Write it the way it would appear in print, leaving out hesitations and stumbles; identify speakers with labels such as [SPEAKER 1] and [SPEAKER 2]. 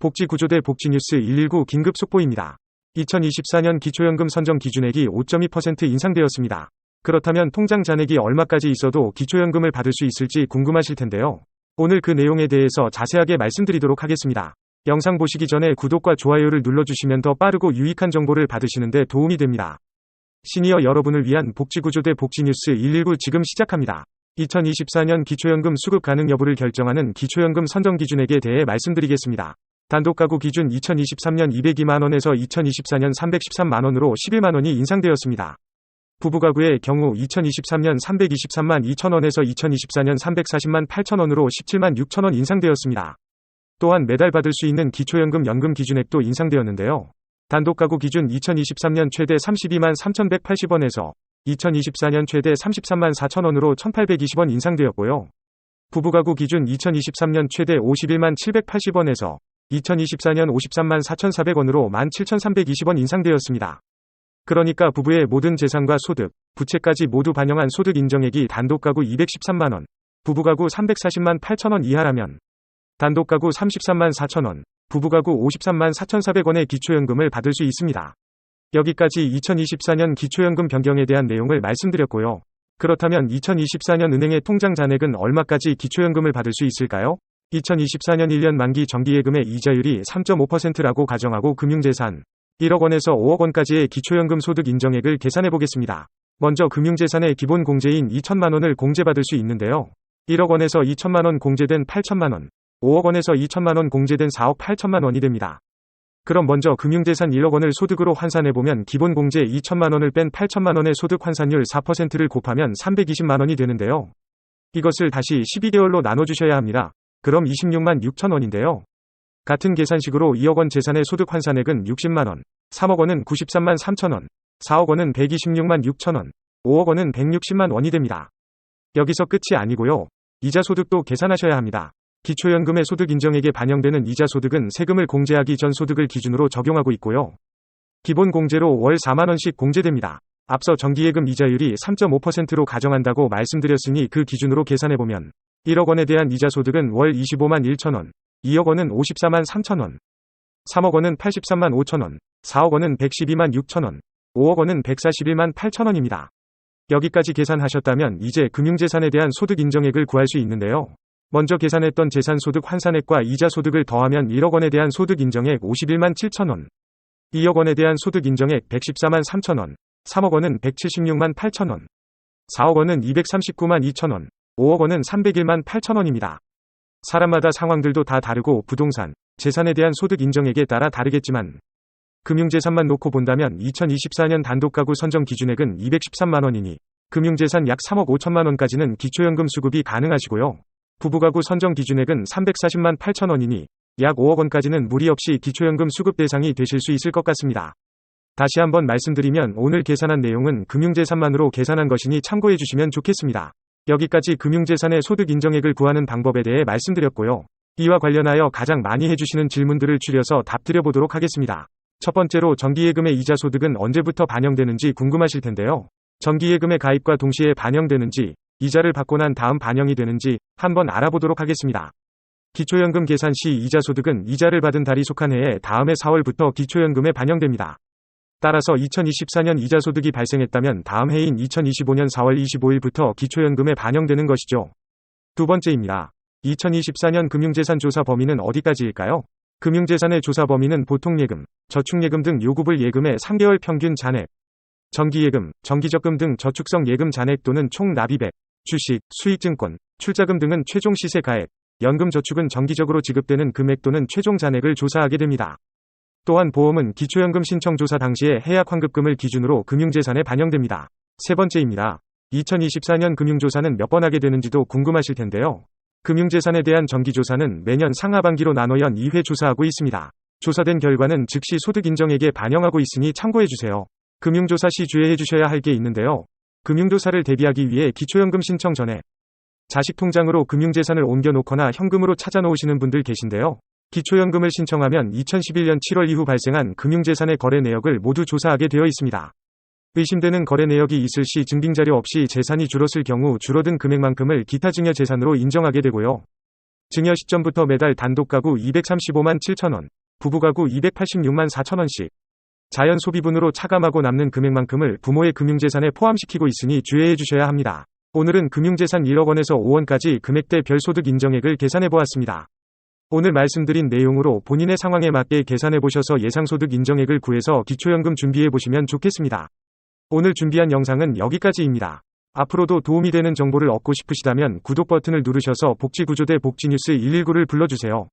[SPEAKER 1] 복지구조대 복지뉴스 119 긴급 속보입니다. 2024년 기초연금 선정 기준액이 5.2% 인상되었습니다. 그렇다면 통장 잔액이 얼마까지 있어도 기초연금을 받을 수 있을지 궁금하실 텐데요. 오늘 그 내용에 대해서 자세하게 말씀드리도록 하겠습니다. 영상 보시기 전에 구독과 좋아요를 눌러주시면 더 빠르고 유익한 정보를 받으시는 데 도움이 됩니다. 시니어 여러분을 위한 복지구조대 복지뉴스 119 지금 시작합니다. 2024년 기초연금 수급 가능 여부를 결정하는 기초연금 선정 기준액에 대해 말씀드리겠습니다. 단독가구 기준 2023년 202만원에서 2024년 313만원으로 11만원이 인상되었습니다. 부부가구의 경우 2023년 323만 2천원에서 2024년 340만 8천원으로 17만 6천원 인상되었습니다. 또한 매달 받을 수 있는 기초연금 연금 기준액도 인상되었는데요. 단독가구 기준 2023년 최대 32만 3,180원에서 2024년 최대 33만 4천원으로 1,820원 인상되었고요. 부부가구 기준 2023년 최대 51만 780원에서 2024년 53만 4,400원으로 17,320원 인상되었습니다. 그러니까 부부의 모든 재산과 소득, 부채까지 모두 반영한 소득 인정액이 단독가구 213만원, 부부가구 340만 8천원 이하라면 단독가구 33만 4천원, 부부가구 53만 4,400원의 기초연금을 받을 수 있습니다. 여기까지 2024년 기초연금 변경에 대한 내용을 말씀드렸고요. 그렇다면 2024년 은행의 통장 잔액은 얼마까지 기초연금을 받을 수 있을까요? 2024년 1년 만기 정기예금의 이자율이 3.5%라고 가정하고 금융재산 1억 원에서 5억 원까지의 기초연금 소득 인정액을 계산해 보겠습니다. 먼저 금융재산의 기본 공제인 2천만 원을 공제받을 수 있는데요. 1억 원에서 2천만 원 공제된 8천만 원, 5억 원에서 2천만 원 공제된 4억 8천만 원이 됩니다. 그럼 먼저 금융재산 1억 원을 소득으로 환산해보면 기본 공제 2천만 원을 뺀 8천만 원의 소득 환산율 4%를 곱하면 320만 원이 되는데요. 이것을 다시 12개월로 나눠주셔야 합니다. 그럼 26만 6천 원인데요. 같은 계산식으로 2억 원 재산의 소득 환산액은 60만 원, 3억 원은 93만 3천 원, 4억 원은 126만 6천 원, 5억 원은 160만 원이 됩니다. 여기서 끝이 아니고요. 이자 소득도 계산하셔야 합니다. 기초연금의 소득 인정액에 반영되는 이자 소득은 세금을 공제하기 전 소득을 기준으로 적용하고 있고요. 기본 공제로 월 4만 원씩 공제됩니다. 앞서 정기예금 이자율이 3.5%로 가정한다고 말씀드렸으니 그 기준으로 계산해보면 1억 원에 대한 이자 소득은 월 25만 1천 원, 2억 원은 54만 3천 원, 3억 원은 83만 5천 원, 4억 원은 112만 6천 원, 5억 원은 141만 8천 원입니다. 여기까지 계산하셨다면 이제 금융재산에 대한 소득 인정액을 구할 수 있는데요. 먼저 계산했던 재산소득 환산액과 이자 소득을 더하면 1억 원에 대한 소득 인정액 51만 7천 원, 2억 원에 대한 소득 인정액 114만 3천 원, 3억 원은 176만 8천 원, 4억 원은 239만 2천 원, 5억 원은 301만 8천 원입니다. 사람마다 상황들도 다 다르고 부동산, 재산에 대한 소득 인정액에 따라 다르겠지만 금융재산만 놓고 본다면 2024년 단독가구 선정 기준액은 213만 원이니 금융재산 약 3억 5천만 원까지는 기초연금 수급이 가능하시고요. 부부가구 선정 기준액은 340만 8천 원이니 약 5억 원까지는 무리 없이 기초연금 수급 대상이 되실 수 있을 것 같습니다. 다시 한번 말씀드리면 오늘 계산한 내용은 금융재산만으로 계산한 것이니 참고해 주시면 좋겠습니다. 여기까지 금융재산의 소득 인정액을 구하는 방법에 대해 말씀드렸고요. 이와 관련하여 가장 많이 해주시는 질문들을 추려서 답드려보도록 하겠습니다. 첫 번째로 정기예금의 이자 소득은 언제부터 반영되는지 궁금하실 텐데요. 정기예금의 가입과 동시에 반영되는지, 이자를 받고 난 다음 반영이 되는지 한번 알아보도록 하겠습니다. 기초연금 계산 시 이자 소득은 이자를 받은 달이 속한 해의 다음해 4월부터 기초연금에 반영됩니다. 따라서 2024년 이자 소득이 발생했다면 다음 해인 2025년 4월 25일부터 기초연금에 반영되는 것이죠. 두 번째입니다. 2024년 금융재산 조사 범위는 어디까지일까요? 금융재산의 조사 범위는 보통 예금, 저축예금 등 요구불 예금의 3개월 평균 잔액, 정기예금, 정기적금 등 저축성 예금 잔액 또는 총 납입액, 주식, 수익증권, 출자금 등은 최종 시세 가액, 연금저축은 정기적으로 지급되는 금액 또는 최종 잔액을 조사하게 됩니다. 또한 보험은 기초연금 신청 조사 당시에 해약 환급금을 기준으로 금융재산에 반영됩니다. 세 번째입니다. 2024년 금융조사는 몇 번 하게 되는지도 궁금하실 텐데요. 금융재산에 대한 정기조사는 매년 상하반기로 나눠 연 2회 조사하고 있습니다. 조사된 결과는 즉시 소득 인정액에 반영하고 있으니 참고해주세요. 금융조사 시 주의해 주셔야 할 게 있는데요. 금융조사를 대비하기 위해 기초연금 신청 전에 자식 통장으로 금융재산을 옮겨놓거나 현금으로 찾아놓으시는 분들 계신데요. 기초연금을 신청하면 2011년 7월 이후 발생한 금융재산의 거래 내역을 모두 조사하게 되어 있습니다. 의심되는 거래 내역이 있을 시 증빙자료 없이 재산이 줄었을 경우 줄어든 금액만큼을 기타 증여 재산으로 인정하게 되고요. 증여 시점부터 매달 단독가구 235만 7천원, 부부가구 286만 4천원씩. 자연 소비분으로 차감하고 남는 금액만큼을 부모의 금융재산에 포함시키고 있으니 주의해 주셔야 합니다. 오늘은 금융재산 1억 원에서 5원까지 금액대 별소득 인정액을 계산해 보았습니다. 오늘 말씀드린 내용으로 본인의 상황에 맞게 계산해 보셔서 예상소득 인정액을 구해서 기초연금 준비해 보시면 좋겠습니다. 오늘 준비한 영상은 여기까지입니다. 앞으로도 도움이 되는 정보를 얻고 싶으시다면 구독 버튼을 누르셔서 복지구조대 복지뉴스 119를 불러주세요.